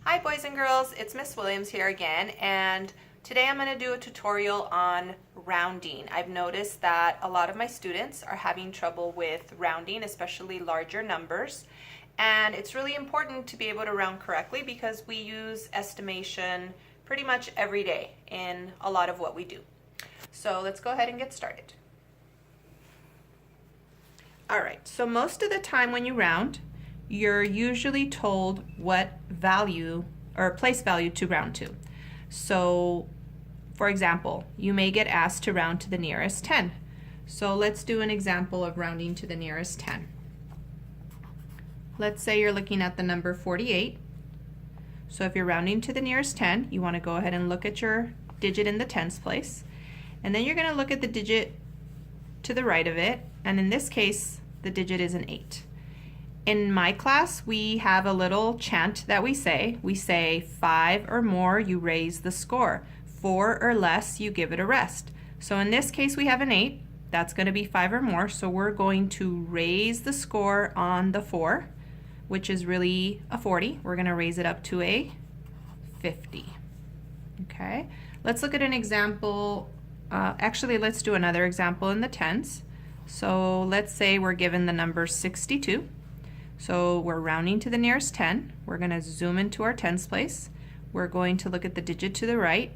Hi boys and girls, it's Miss Williams here again, and today I'm going to do a tutorial on rounding. I've noticed that a lot of my students are having trouble with rounding, especially larger numbers, and it's really important to be able to round correctly because we use estimation pretty much every day in a lot of what we do. So let's go ahead and get started. Alright, so most of the time when you round, you're usually told what value or place value to round to. So, for example, you may get asked to round to the nearest 10. So let's do an example of rounding to the nearest 10. Let's say you're looking at the number 48. So if you're rounding to the nearest 10, you want to go ahead and look at your digit in the tens place. And then you're going to look at the digit to the right of it. And in this case, the digit is an 8. In my class, we have a little chant that we say. We say 5 or more, you raise the score. 4 or less, you give it a rest. So in this case, we have an 8. That's going to be 5 or more. So we're going to raise the score on the 4, which is really a 40. We're going to raise it up to a 50. Okay, let's look at an example. Actually, let's do another example in the tens. So let's say we're given the number 62. So we're rounding to the nearest 10. We're going to zoom into our tens place. We're going to look at the digit to the right.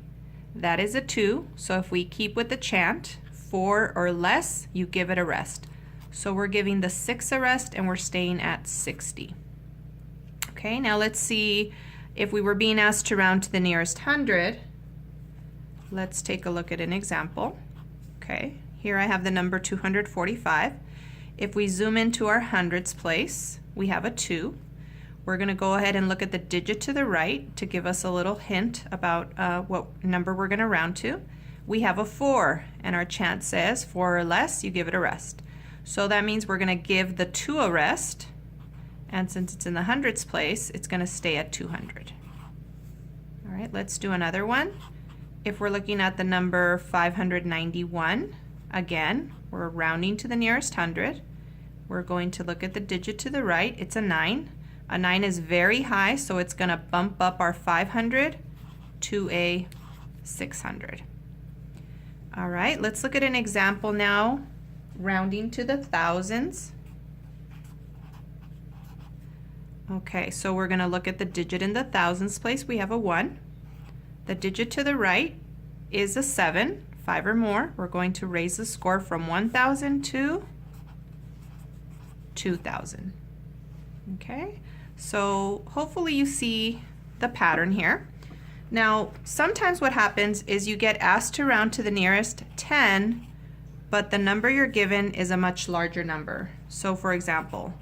That is a 2. So if we keep with the chant, 4 or less, you give it a rest. So we're giving the 6 a rest and we're staying at 60. Okay, now let's see if we were being asked to round to the nearest 100. Let's take a look at an example. Okay, here I have the number 245. If we zoom into our hundreds place, we have a 2. We're going to go ahead and look at the digit to the right to give us a little hint about what number we're going to round to. We have a 4, and our chant says 4 or less, you give it a rest. So that means we're going to give the 2 a rest, and since it's in the hundreds place, it's going to stay at 200. All right, let's do another one. If we're looking at the number 591, again, we're rounding to the nearest 100. We're going to look at the digit to the right. It's a 9. A 9 is very high, so it's going to bump up our 500 to a 600. All right, let's look at an example now, rounding to the thousands. Okay, so we're going to look at the digit in the thousands place. We have a 1. The digit to the right is a 7. 5 or more, we're going to raise the score from 1,000 to 2,000. Okay, so hopefully you see the pattern here. Now, sometimes what happens is you get asked to round to the nearest 10, but the number you're given is a much larger number. So for example,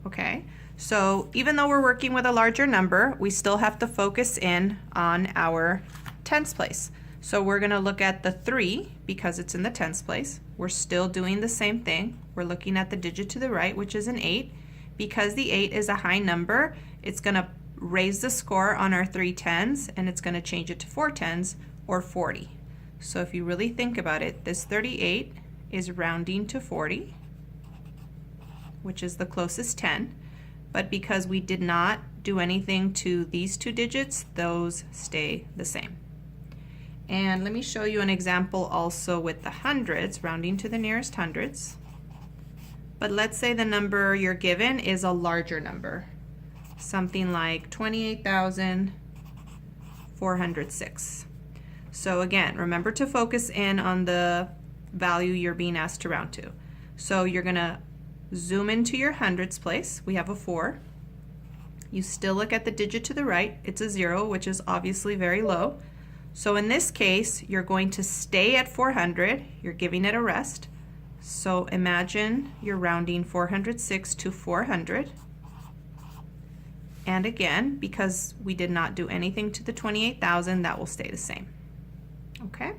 okay, so even though we're working with a larger number, we still have to focus in on our tens place. So we're going to look at the 3 because it's in the tens place. We're still doing the same thing. We're looking at the digit to the right, which is an 8. Because the 8 is a high number, it's going to raise the score on our 3 tens and it's going to change it to 4 tens or 40. So if you really think about it, this 38 is rounding to 40, which is the closest 10. But because we did not do anything to these 2 digits, those stay the same. And let me show you an example also with the hundreds, rounding to the nearest hundreds. But let's say the number you're given is a larger number, something like 28,406. So again, remember to focus in on the value you're being asked to round to. So you're going to zoom into your hundreds place. We have a 4. You still look at the digit to the right. It's a 0, which is obviously very low. So in this case, you're going to stay at 400. You're giving it a rest. So imagine you're rounding 406 to 400. And again, because we did not do anything to the 28,000, that will stay the same. Okay?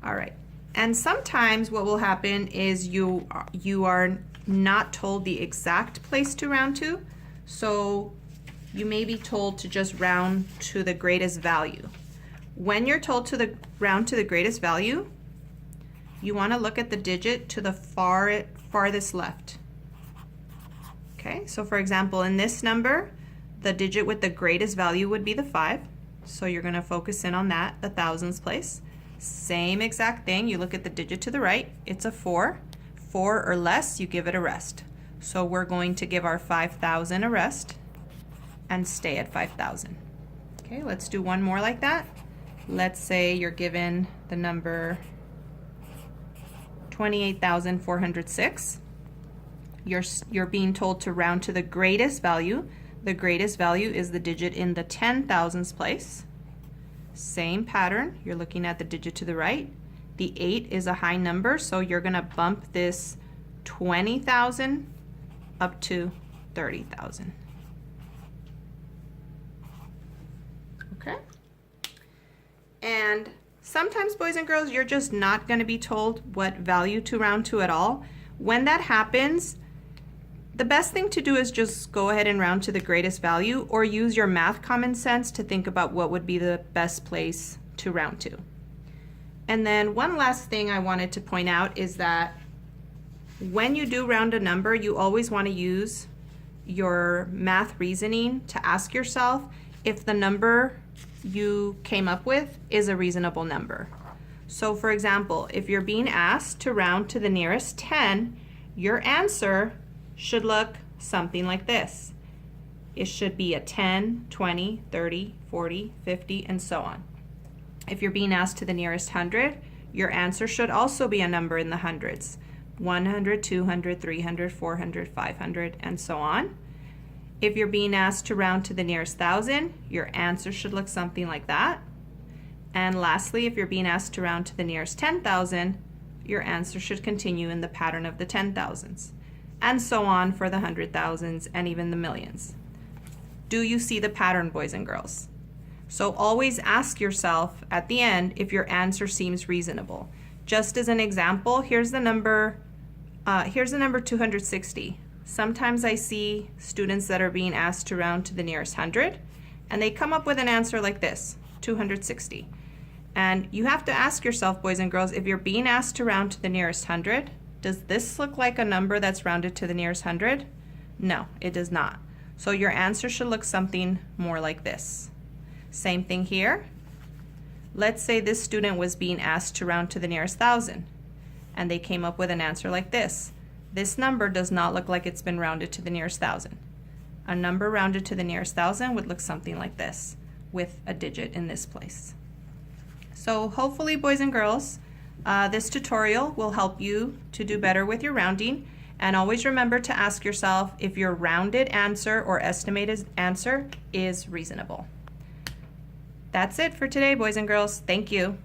All right. And sometimes what will happen is you are not told the exact place to round to. So you may be told to just round to the greatest value. When you're told to round to the greatest value, you want to look at the digit to the farthest left. Okay, so for example, in this number, the digit with the greatest value would be the 5. So you're going to focus in on that, the thousands place. Same exact thing, you look at the digit to the right, it's a 4. 4 or less, you give it a rest. So we're going to give our 5,000 a rest and stay at 5,000. Okay, let's do one more like that. Let's say you're given the number 28,406. You're being told to round to the greatest value. The greatest value is the digit in the 10,000s place. Same pattern, you're looking at the digit to the right. The 8 is a high number, so you're going to bump this 20,000 up to 30,000. Okay? And sometimes, boys and girls, you're just not going to be told what value to round to at all. When that happens, the best thing to do is just go ahead and round to the greatest value, or use your math common sense to think about what would be the best place to round to. And then one last thing I wanted to point out is that when you do round a number, you always want to use your math reasoning to ask yourself if the number you came up with is a reasonable number. So for example, if you're being asked to round to the nearest 10, your answer should look something like this. It should be a 10, 20, 30, 40, 50, and so on. If you're being asked to the nearest 100, your answer should also be a number in the hundreds. 100, 200, 300, 400, 500, and so on. If you're being asked to round to the nearest 1,000, your answer should look something like that. And lastly, if you're being asked to round to the nearest 10,000, your answer should continue in the pattern of the 10,000s. And so on for the 100,000s and even the millions. Do you see the pattern, boys and girls? So always ask yourself at the end if your answer seems reasonable. Just as an example, here's the number 260. Sometimes I see students that are being asked to round to the nearest 100, and they come up with an answer like this, 260. And you have to ask yourself, boys and girls, if you're being asked to round to the nearest 100, does this look like a number that's rounded to the nearest 100? No, it does not. So your answer should look something more like this. Same thing here. Let's say this student was being asked to round to the nearest 1,000, and they came up with an answer like this. This number does not look like it's been rounded to the nearest 1,000. A number rounded to the nearest 1,000 would look something like this, with a digit in this place. So hopefully, boys and girls, this tutorial will help you to do better with your rounding. And always remember to ask yourself if your rounded answer or estimated answer is reasonable. That's it for today, boys and girls. Thank you.